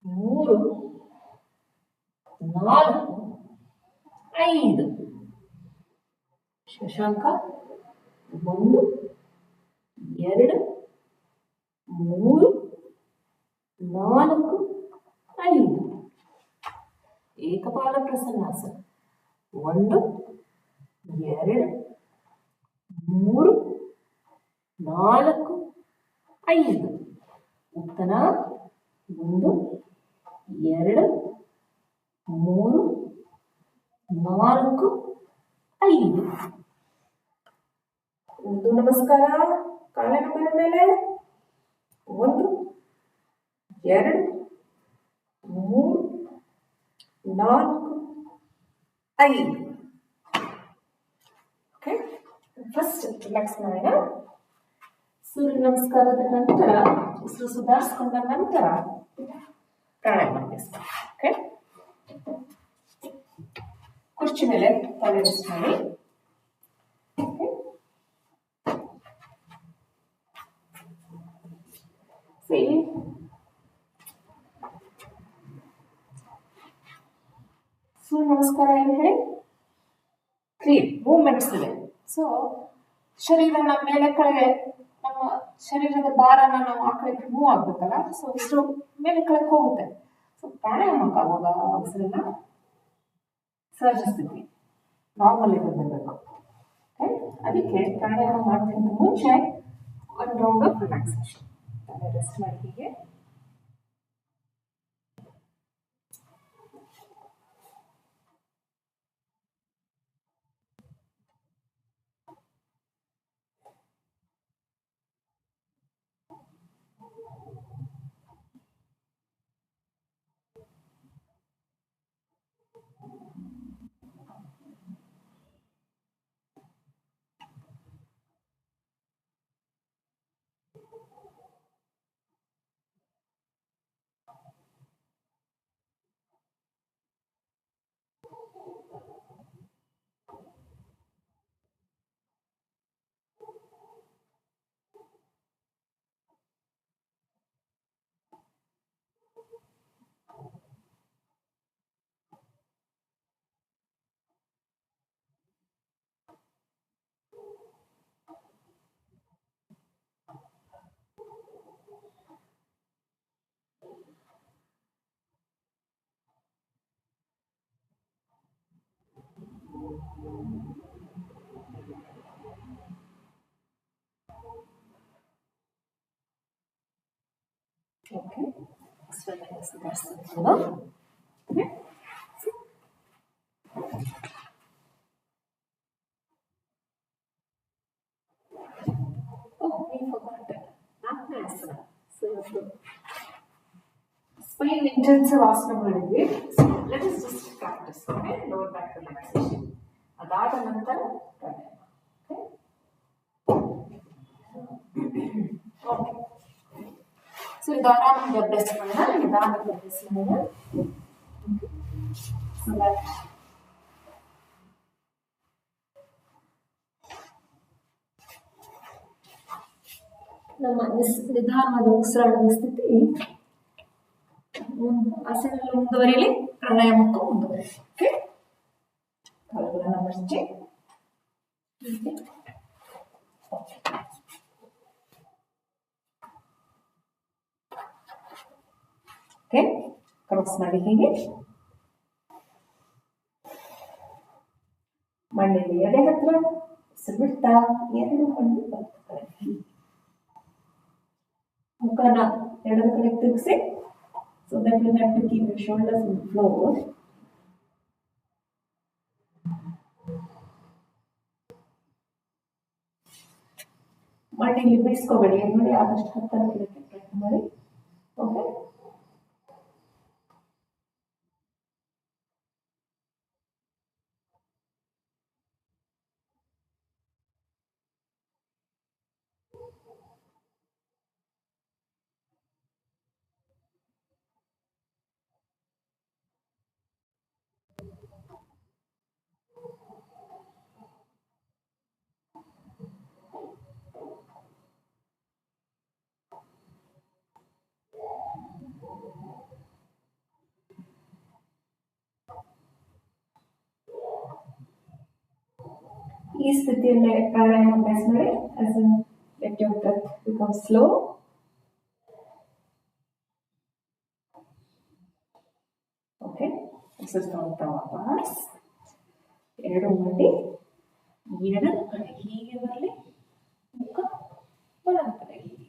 [SPEAKER 1] 3 4 5. ಶಶಾಂಕ 1 2 3 4 5. ಏಕಪಾಲ ಪ್ರಸನ್ನಾಸನ. 1 2 3 4 5. ಉತ್ತನ 1 2 3 4 5. ಒಂದು ನಮಸ್ಕಾರ. ಕಾಲಿನ ಮೇಲೆ 1 2 3 4 5. ಓಕೆ, ಫಸ್ಟ್ ರಿಲ್ಯಾಕ್ಸ್ ಮಾಡೋಣ. ಸೂರ್ಯ ನಮಸ್ಕಾರದ ನಂತರ ಉಸಿರು ಸುಧಾರಿಸ್ಕೊಂಡ ನಂತರ ಪ್ರಾಣಾಯಾಮ ಮಾಡಿಸ್ತಾರೆ. ಓಕೆ, ಕುರ್ಚಿ ಮೇಲೆ ತಲೆ ರೆಸ್ಟ್ ಮಾಡಿ. ಸೂರ್ಯ ನಮಸ್ಕಾರ ಏನು ಹೇಳಿ? 3 ಮೂವ್ಮೆಂಟ್ಸ್ ಇದೆ. ಸೊ ಶರೀರನ ಮೇಲೆ ಕೆಳಗೆ, ನಮ್ಮ ಶರೀರದ ಭಾರನ ನಾವು ಆ ಕಡೆ ಮೂವ್ ಆಗ್ಬೇಕಲ್ಲ. ಸೊ ಇಷ್ಟು ಮೇಲೆ ಕೆಳಗೆ ಹೋಗುತ್ತೆ. ಸೊ ಪ್ರಾಣಾಯಾಮಕ್ಕೆ ಆಗುವಾಗ ಉಸಿರನ್ನ ಸಹಜಸ್ಥಿತಿ ನಾರ್ಮಲ್ ಬಂದಿರಬೇಕು. ಅದಕ್ಕೆ ಪ್ರಾಣಾಯಾಮ ಮಾಡೋದಕ್ಕಿಂತ ಮುಂಚೆ 1 ರೌಂಡ್ ಆಫ್ ರಿಲ್ಯಾಕ್ಸೇಷನ್. ತಲೆ ರೆಸ್ಟ್ ಮಾಡಿ ಹೀಗೆ. ಓಕೆ, ಸುಧಾರಿಸ್ಕೊಂಡು ಸ್ಪೈನ್ ಇಂಟೆನ್ಸಿವ್ ಆಸನ ಮಾಡಿದ್ವಿ. So let us just practice. Okay, lower back relaxation. ಅದಾದ ನಂತರ ಓಕೆ. ಸೊ ಇದು ಆರಾಮಾಗಿ ಅಭ್ಯಾಸ ಮಾಡೋಣ, ನಿಧಾನವಾಗಿ ಅಭ್ಯಾಸ ಮಾಡೋಣ. ನಮ್ಮ ನಿಧಾನವಾದ ಉಸಿರಾಟದ ಸ್ಥಿತಿ ಆಸನದಲ್ಲಿ ಮುಂದುವರಿಯಲಿ, ಪ್ರಾಣಾಯಾಮಕ್ಕೂ ಮುಂದುವರಿಯಲಿ. ಓಕೆ, ಕಾಲುಗಳನ್ನು ಮಡಚಿ ಓಕೆ, ಕ್ರಾಸ್ ಮಾಡಿ ಹೀಗೆ ಮಣ್ಣಿಗೆ ಎದೆ ಹತ್ರ ಉಸಿರು ಬಿಡ್ತಾ 2 ಕಣ್ಣು ಬರ್ತದೆ. ಮುಖನ ಎಡದ ಕಡೆ ತಿರುಗಿಸಿ. So that you have to keep your shoulders on the floor. ಮಣ್ಣಿಗೆ ಬಿಡಿಸ್ಕೋಬೇಡಿ, ನೋಡಿ ಆದಷ್ಟು ಹತ್ತಿರ ಕೆಳಕ್ಕೆ ಪ್ರಯತ್ನ ಮಾಡಿ. ಓಕೆ,
[SPEAKER 2] ಈ ಸ್ಥಿತಿಯಲ್ಲೇ ಪ್ರಾಣಾಯಾಮ ಅಭ್ಯಾಸ ಮಾಡಿ. as in let your breath become slow. Okay, ಸುಸ್ತಾಗುತ್ತ ವಾಪಸ್ ಎರಡು ಮಂಡಿ ಎಡದ ಕಡೆ ಹೀಗೆ ಬರಲಿ, ಮುಖ ಬಲದ ಕಡೆ ಹೀಗೆ.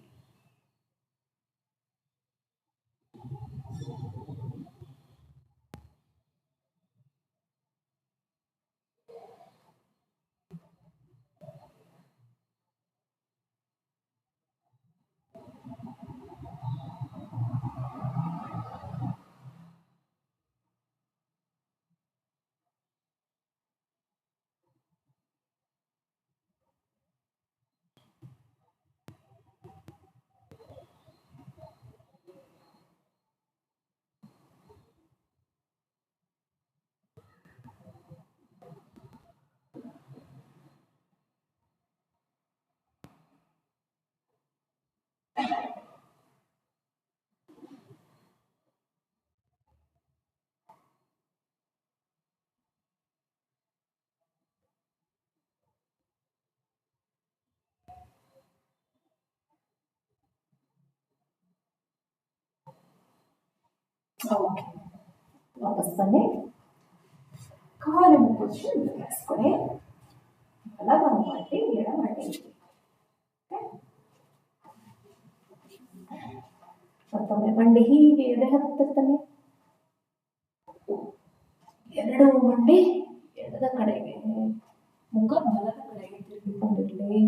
[SPEAKER 2] ಓಕೆ, ವಾಪಸ್ ಬನ್ನಿ. ಕಾಲಿನ ಪೊಸಿಷನ್ ಬದಲಾಯಿಸ್ಕೊಳ್ಳಿ. ಬಲ ಮಾಡಿ ಎಡ ಮಾಡಿ. ಮತ್ತೊಮ್ಮೆ ಮಂಡಿ ಹೀಗೆ ಎಡೆ ಹತ್ತಿರ್ತಾನೆ. ಎರಡು ಮಂಡಿ ಎಡದ ಕಡೆಗೆ, ಮುಖ ಬಲದ ಕಡೆಗೆ ತಿರುಗಿಕೊಂಡಿರಲಿ.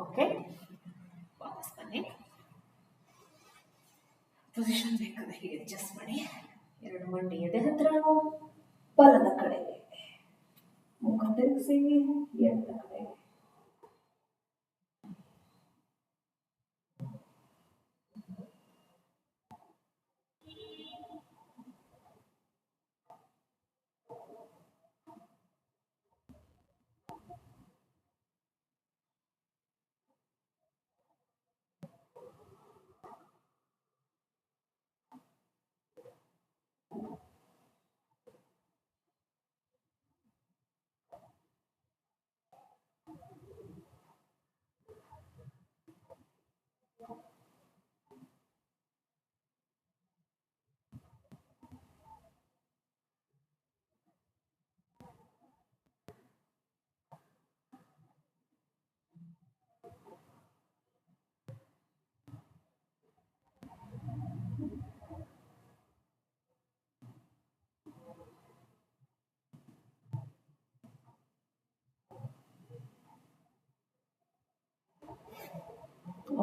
[SPEAKER 2] ಓಕೆ, ವಾಪಸ್ ಬನ್ನಿ. ಪೊಸಿಷನ್ ಬೇಕಾದ ಹೀಗೆ ಅಡ್ಜಸ್ಟ್ ಮಾಡಿ. ಎರಡು ಮಂಡಿ ಎದೆ ಹತ್ರ, ಬಲದ ಕಡೆಗೆ ಮುಖ ತಿರುಗಿಸಿ ಎಡದ ಕಡೆಗೆ.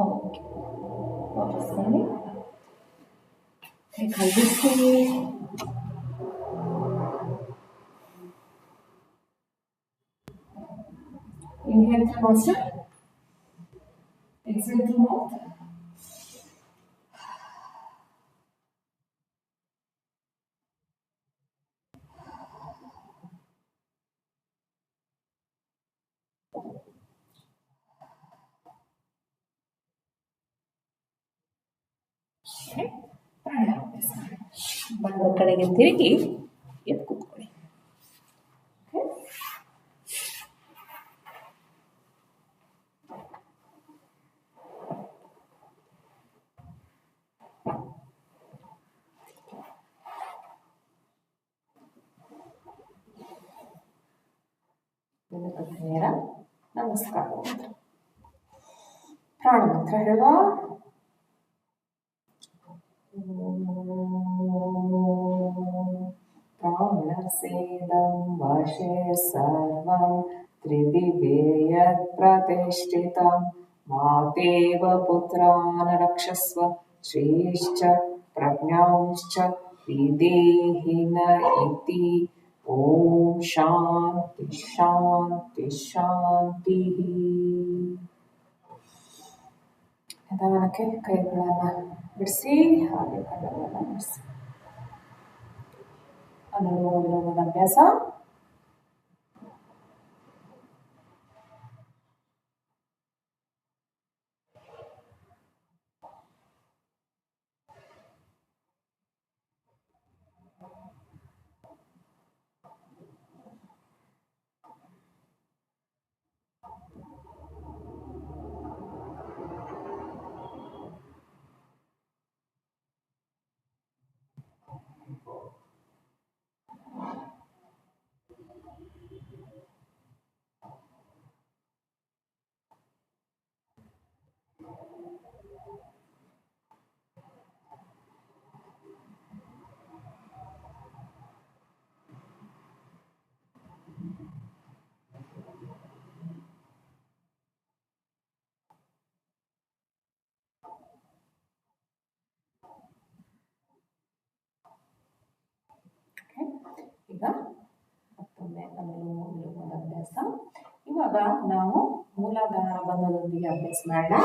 [SPEAKER 2] ಓಕೆ, ವಾಪಸ್ ಬನ್ನಿ. ಕೈಬಿಡಿಸಿ. Inhale through nostril, exhale through mouth. ಬಲದ ಕಡೆಗೆ ತಿರುಗಿ ಎದ್ದು ಕೂತ್ಕೊಳ್ಳಿ.
[SPEAKER 1] ಇದಕ್ಕೆ ನೇರ ನಮಸ್ಕಾರ ಮಂತ್ರ. ಪ್ರಾಣ ಮಂತ್ರ ಹೇಳುವ. ಪ್ರಾಣಸೇದಂ ವಶೇ ಸರ್ವಂ ತ್ರಿದಿವೇ ಯತ್ ಪ್ರತಿಷ್ಠಿತಂ ಮಾತೇವ ಪುತ್ರಾನ್ ರಕ್ಷಸ್ವ ಶ್ರೀಶ್ಚ ಪ್ರಜ್ಞಾಂಶ್ಚ ವಿದೇಹಿ ನ ಇತಿ. ಓಂ ಶಾಂತಿ ಶಾಂತಿ ಶಾಂತಿ. ನಿಧಾನಕ್ಕೆ ಕೈಗಳನ್ನು ಬಿಡಿಸಿ ಹಾಗೆ ಕಣ್ಣುಗಳನ್ನು ಬಿಡಿಸಿ. ಅನುಲೋಮ ವಿಲೋಮದ ಅಭ್ಯಾಸ. ಈಗ ಮತ್ತೊಮ್ಮೆ ಅನುಲೋಮ ವಿಲೋಮದ ಅಭ್ಯಾಸ. ಇವಾಗ ನಾವು ಮೂಲಾಧಾರ ಬಂಧದೊಂದಿಗೆ ಅಭ್ಯಾಸ ಮಾಡೋಣ.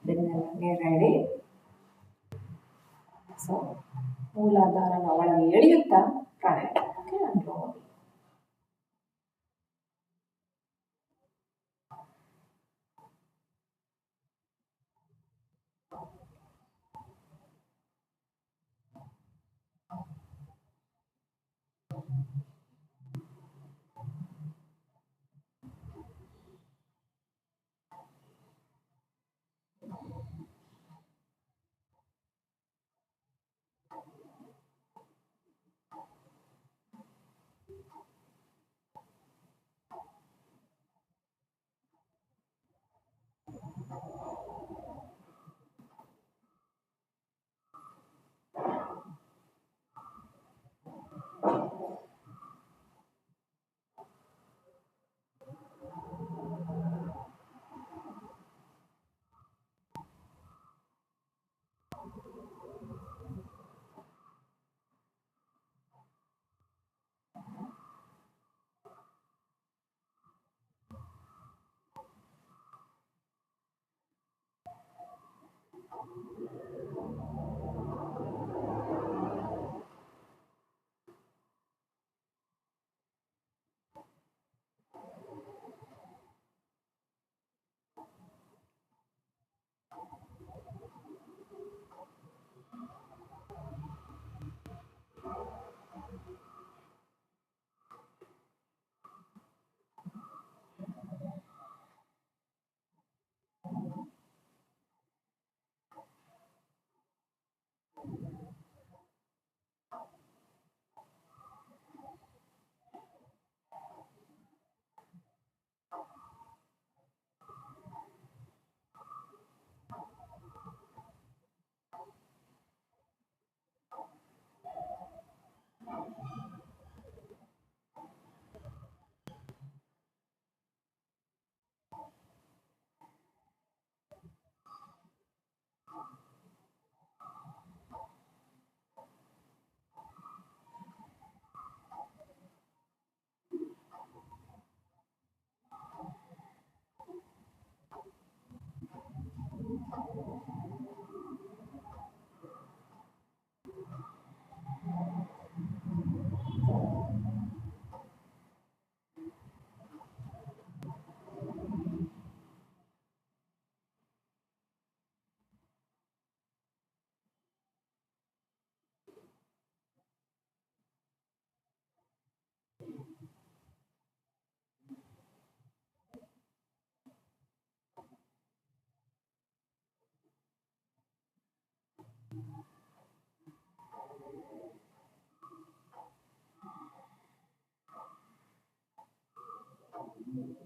[SPEAKER 1] ಬೆನ್ನೆಲ್ಲ ರೆಡಿ. ಸೊ ಮೂಲಾಧಾರನ ಒಳಗೆ ಎಳೆಯುತ್ತಾ ಪ್ರಾಣಾಯಾಮ. ಅನುಲೋಮ. ಓಕೆ,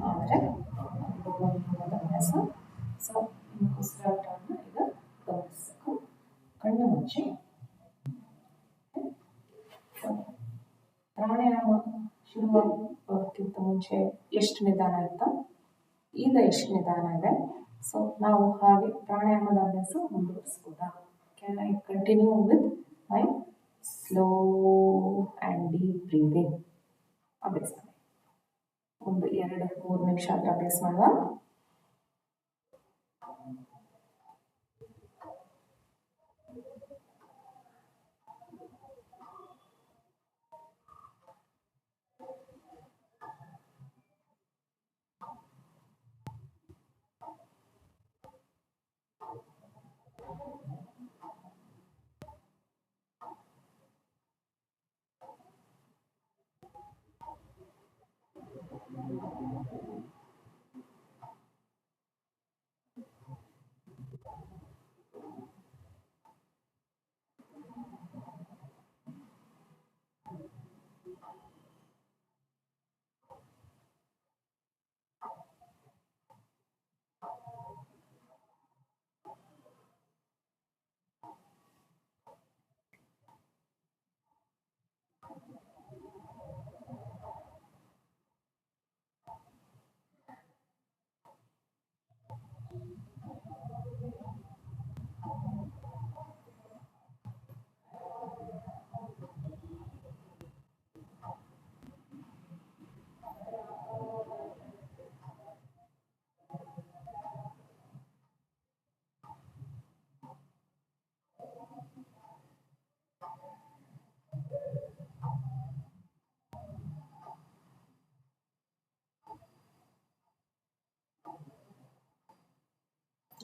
[SPEAKER 1] ಆದರೆ ಅಭ್ಯಾಸ. ಸೊ ನಿಮ್ಮ ಉಸಿರಾಟವನ್ನು ಈಗ ಗಮನಿಸಬೇಕು. ಕಣ್ಣು ಮುಚ್ಚಿ. ಪ್ರಾಣಾಯಾಮ ಶುರುವಾಗೋಕ್ಕಿಂತ ಮುಂಚೆ ಎಷ್ಟು ನಿಧಾನ ಇತ್ತು, ಈಗ ಎಷ್ಟು ನಿಧಾನ ಇದೆ. ಸೊ ನಾವು ಹಾಗೆ ಪ್ರಾಣಾಯಾಮದ ಅಭ್ಯಾಸ ಮುಂದುವರಿಸ್ಬೋದಾ? Can I continue with my slow and deep breathing ಅಭ್ಯಾಸ? ಒಂದು 2-3 ನಿಮಿಷ ಅದರ ಅಭ್ಯಾಸ ಮಾಡುವ.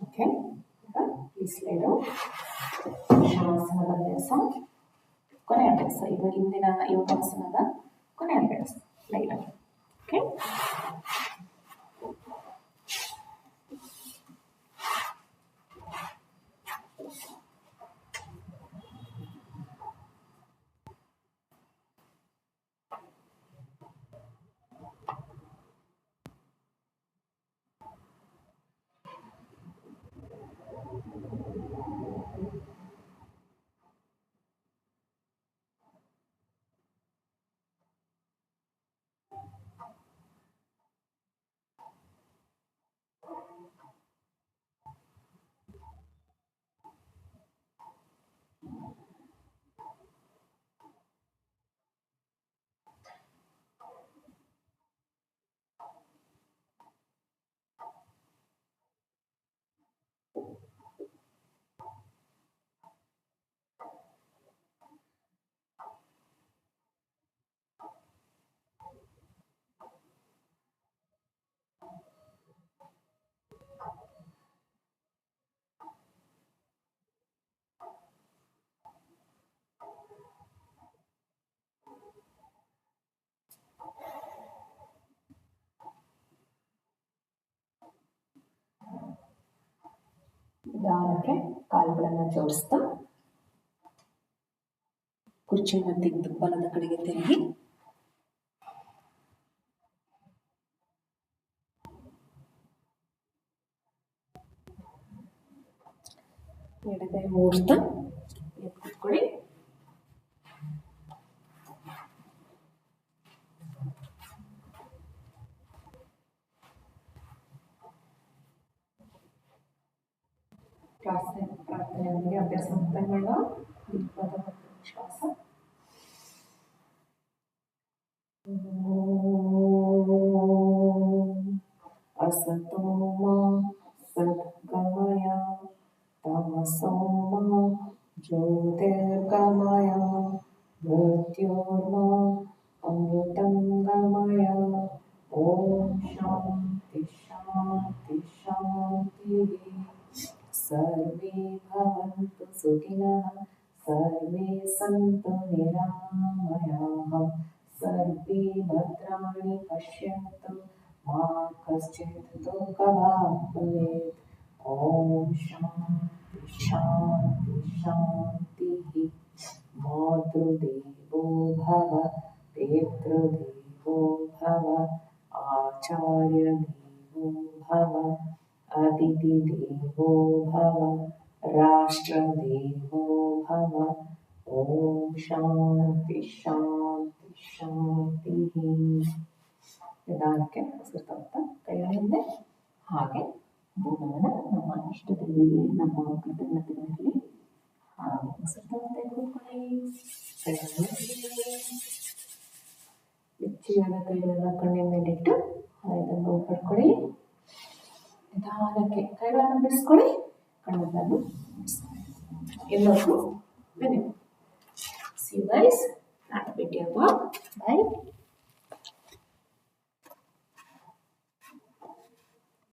[SPEAKER 1] ಓಕೆ, ಈ ಸ್ಲೈಡು ಶವಾಸನದ ಅಭ್ಯಾಸ, ಕೊನೆ ಅಭ್ಯಾಸ. ಇದು ಇಂದಿನ ಯೋಗಾಸನದ ಕೊನೆ ಅಭ್ಯಾಸ ಲೈವ್. ಓಕೆ, ನಿಧಾನಕ್ಕೆ ಕಾಲುಗಳನ್ನು ಜೋಡಿಸ್ತಾ ಕುರ್ಚಿಯನ್ನು ತೆಗೆದು ಬಲದ ಕಡೆಗೆ ತಿರುಗಿ ಎಡಗೈ ಮೂರ್ತ ಕೂತ್ಕೊಳ್ಳಿ. ಪ್ರಾರ್ಥನೆಯೊಂದಿಗೆ ಅಭ್ಯಾಸ ಮಾಡುವ ದೀಪದ ಶ್ವಾಸ. असतो मा सद्गमय तमसो मा ज्योतिर्गमय ಮೃತ್ಯೋರ್ಮಾ ಅಮೃತಂ ಗಮಯ. ಓಂ ಶಾಂತಿ ಶಾಂತಿ ಶಾಂತಿ. ಸರ್ವೇ ಭವಂತು ಸುಖಿನಃ, ಸರ್ವೇ ಸಂತು ನಿರಾಮಯಾಃ, ಸರ್ವೇ ಭದ್ರಾಣಿ ಪಶ್ಯಂತು ಮಾ ಕಶ್ಚಿತ್ ದುಃಖಭಾಗ್ ಭವೇತ್. ಓಂ ಶಾಂತಿ ಶಾಂತಿ ಶಾಂತಿ. ಮಾತೃದೇವೋ ಭವ, ಪಿತೃದೇವೋ ಭವ, ಆಚಾರ್ಯ ದೇವೋ ಭವ, ಅತಿಥಿ ದೇವೋ ಭವ, ರಾಷ್ಟ್ರ ದೇವೋ ಭವ. ಓಂ ಶಾಂತಿ ಶಾಂತಿ ಶಾಂತಿ. ನಿಧಾನಕ್ಕೆ ಉಸಿರು ತಗೊಳ್ತಾ ಕೈಗಳ ಹಿಂದೆ ಹಾಗೆ ದಿನವನ್ನ ನಮ್ಮ ಇಷ್ಟ ದೇವಿಗೆ ನಮ್ಮ ಕೃತಜ್ಞತೆಗಳಲ್ಲಿ ಹಾಗೆ ಉಸಿರು ತಗೊಳ್ತಾ ಕೂತ್ಕೊಳ್ಳಿ. ಕೈಗಳನ್ನು ಬೆಚ್ಚಗಾದ ಕೈಗಳನ್ನ ಕಣ್ಣಿನ ಮೇಲಿಟ್ಟು ಇದನ್ನು ಪಡ್ಕೊಳ್ಳಿ. ನಿಧಾನಕ್ಕೆ ಕೈಗಳನ್ನು ಬಿಡಿಸ್ಕೊಳ್ಳಿ, ಕಣ್ಣನ್ನು ಬಿಡಿಸ್ಕೊಳ್ಳಿ. ಎಲ್ಲರೂ ಬನ್ನಿ. See you guys. Not a big deal. Bye.